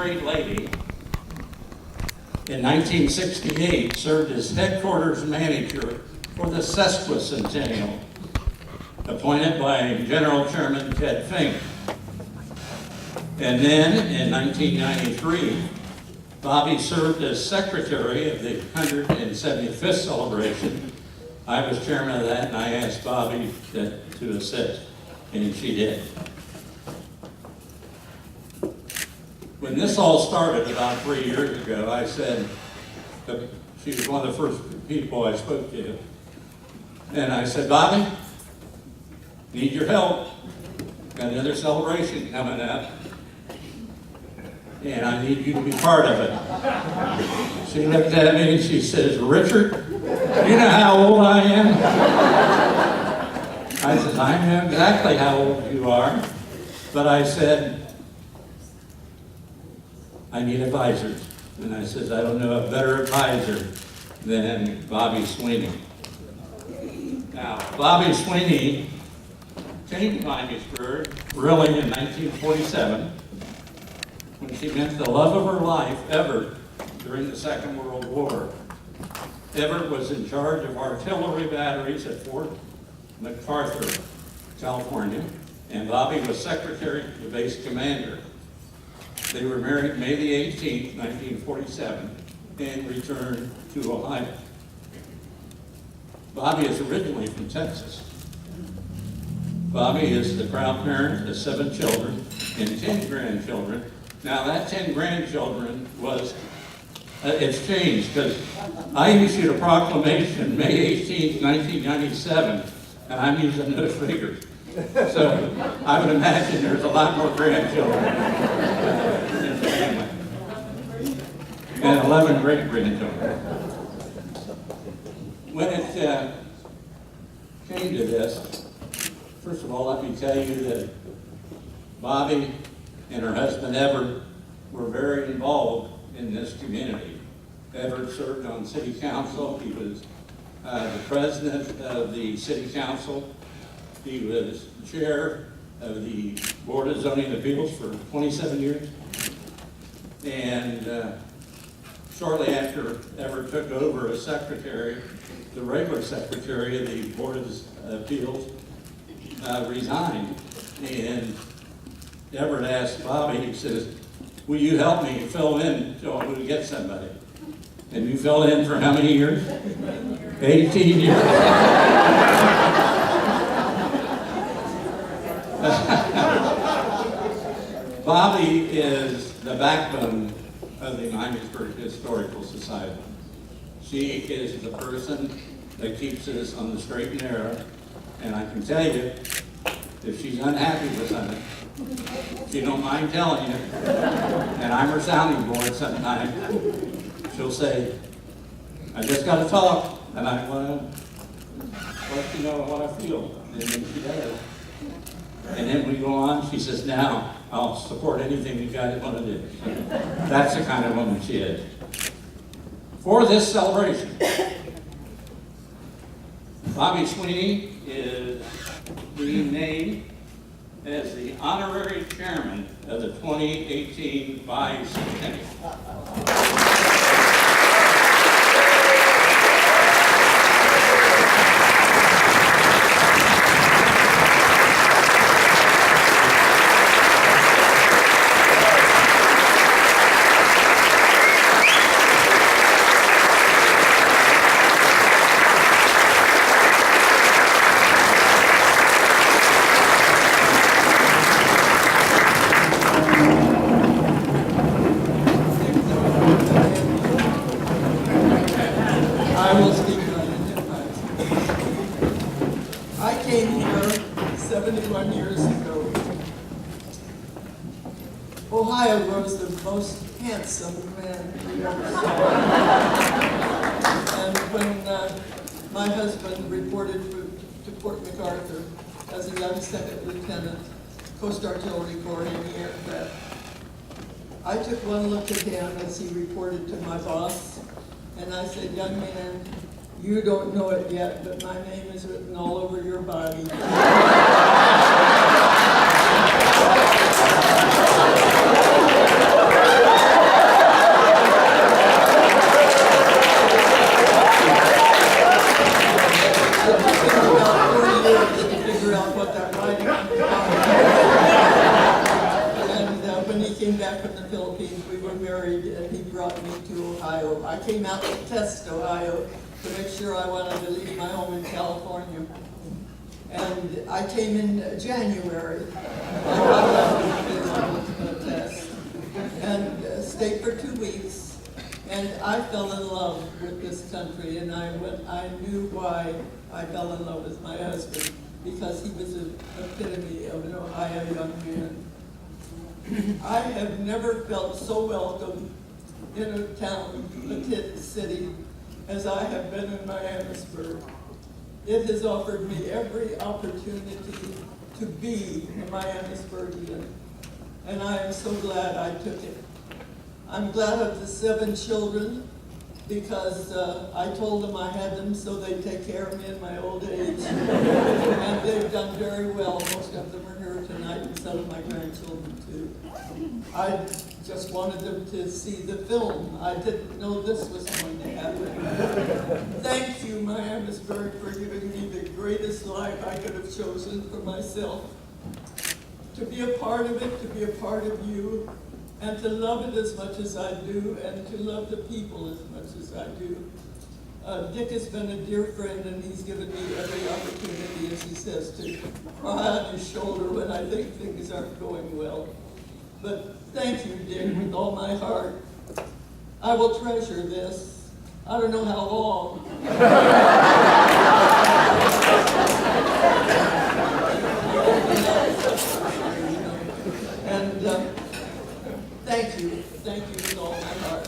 great lady, in 1968, served as headquarters manager for the Sesquicentennial, appointed by General Chairman Ted Fink. And then, in 1993, Bobbye served as secretary of the 175th celebration. I was chairman of that, and I asked Bobbye to assist, and she did. When this all started about 3 years ago, I said, she was one of the first people I spoke to, and I said, Bobbye, need your help. Got another celebration coming up, and I need you to be part of it. She looked at me and she says, Richard, you know how old I am? I said, I know exactly how old you are, but I said, I need advisors. And I said, I don't know a better advisor than Bobbye Sweny. Now, Bobbye Sweny came to Miamisburg really in 1947 when she met the love of her life, Everett, during the Second World War. Everett was in charge of artillery batteries at Fort MacArthur, California, and Bobbye was secretary to the base commander. They were married May the 18th, 1947, and returned to Ohio. Bobbye is originally from Texas. Bobbye is the proud parent of 7 children and 10 grandchildren. Now that 10 grandchildren was, it's changed because I issued a proclamation May 18th, 1997, and I'm using those figures. So I would imagine there's a lot more grandchildren in the family. And 11 great-grandchildren. When it came to this, first of all, let me tell you that Bobbye and her husband Everett were very involved in this community. Everett served on city council. He was the president of the city council. He was chair of the Board of Zoning Appeals for 27 years. And shortly after Everett took over as secretary, the regular secretary of the Board of Appeals resigned. And Everett asked Bobbye, he says, will you help me fill in until we get somebody? And you filled in for how many years? 18 years. Bobbye is the backbone of the Miamisburg Historical Society. She is the person that keeps us on the straight and narrow. And I can tell you, if she's unhappy with something, she don't mind telling you, and I'm her sounding board sometimes, she'll say, I just got to talk, and I want to let you know what I feel. And then she does. And then we go on, she says, now, I'll support anything you guys want to do. So that's the kind of woman she is. For this celebration, Bobbye Sweny is being named as the honorary chairman of the 2018 Bicentennial. Ohio was the most handsome man we ever saw. And when my husband reported to Fort MacArthur as a young second lieutenant, Coast Artillery Corps Navy aircraft, I took one look at him as he reported to my boss, and I said, young man, you don't know it yet, but my name is written all over your body. I came out to test Ohio to make sure I wanted to leave my home in California. And I came in January. I got a test and stayed for 2 weeks. And I fell in love with this country, and I knew why I fell in love with my husband, because he was an epitome of an Ohio young man. I have never felt so welcome in a town, a city, as I have been in Miamisburg. It has offered me every opportunity to be a Miamisburgian, and I am so glad I took it. I'm glad of the 7 children, because I told them I had them so they'd take care of me in my old age. And they've done very well. Most of them are here tonight, and some of my grandchildren too. I just wanted them to see the film. I didn't know this was going to happen. Thank you, Miamisburg, for giving me the greatest life I could have chosen for myself. To be a part of it, to be a part of you, and to love it as much as I do, and to love the people as much as I do. Dick has been a dear friend, and he's given me every opportunity, as he says, to cry on his shoulder when I think things aren't going well. But thank you, Dick, with all my heart. I will treasure this. I don't know how long. And thank you with all my heart.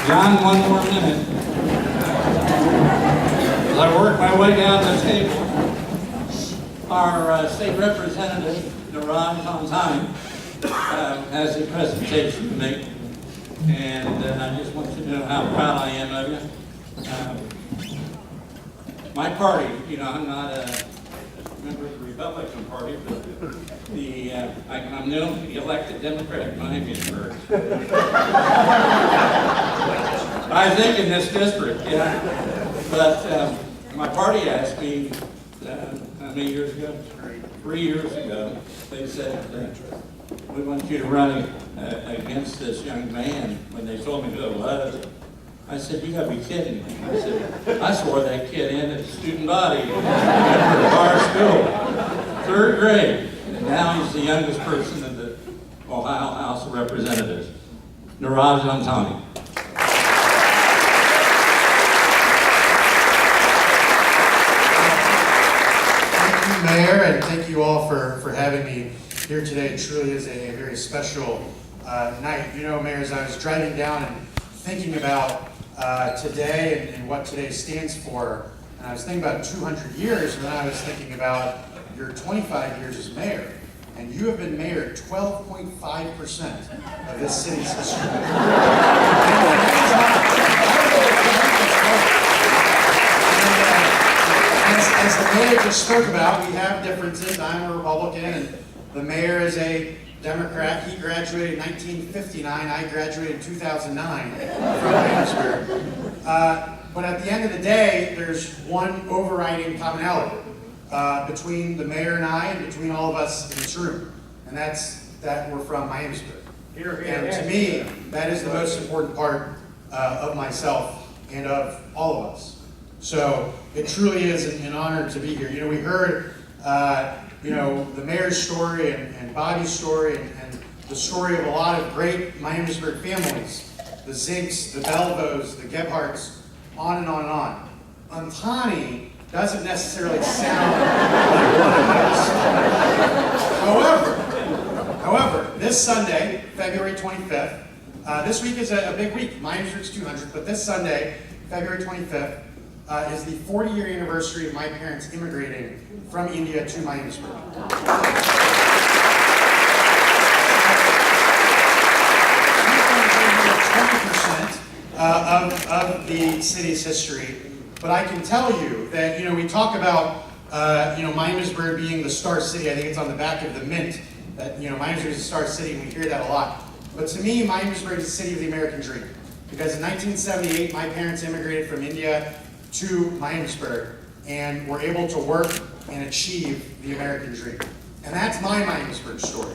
John, one more minute. As I work my way down the table, our state representative, Treon, on time, has a presentation to make. And I just want you to know how proud I am of you. My party, I'm not a member of the Republican Party, but I'm known to be elected Democrat in Miamisburg. I think in this district, yeah. But my party asked me, how many years ago? 3 years ago, they said, we want you to run against this young man. When they told me who it was, I said, you gotta be kidding me. I said, I swore that kid in at the student body at our school, 3rd grade. And now he's the youngest person in the Ohio House of Representatives. Niraj Antani. Mayor, and thank you all for having me here today. It truly is a very special night. Mayor, as I was driving down and thinking about today and what today stands for, and I was thinking about 200 years, and then I was thinking about your 25 years as mayor. And you have been mayor 12.5% of this city's history. As the mayor just spoke about, we have differences. I'm a Republican, and the mayor is a Democrat. He graduated in 1959. I graduated in 2009 from Miamisburg. But at the end of the day, there's one overriding commonality between the mayor and I, and between all of us in this room, and that's that we're from Miamisburg. And to me, that is the most important part of myself and of all of us. So it truly is an honor to be here. We heard, the mayor's story and Bobbye's story and the story of a lot of great Miamisburg families, the Zinks, the Belvos, the Gebharts, on and on and on. Antani doesn't necessarily sound like one of those. However, this Sunday, February 25th, this week is a big week, Miamisburg's 200th, but this Sunday, February 25th, is the 40-year anniversary of my parents immigrating from India to Miamisburg. 20% of the city's history, but I can tell you that, we talk about, Miamisburg being the star city. I think it's on the back of the mint that, Miamisburg is a star city, and we hear that a lot. But to me, Miamisburg is the city of the American dream. Because in 1978, my parents immigrated from India to Miamisburg and were able to work and achieve the American dream. And that's my Miamisburg story.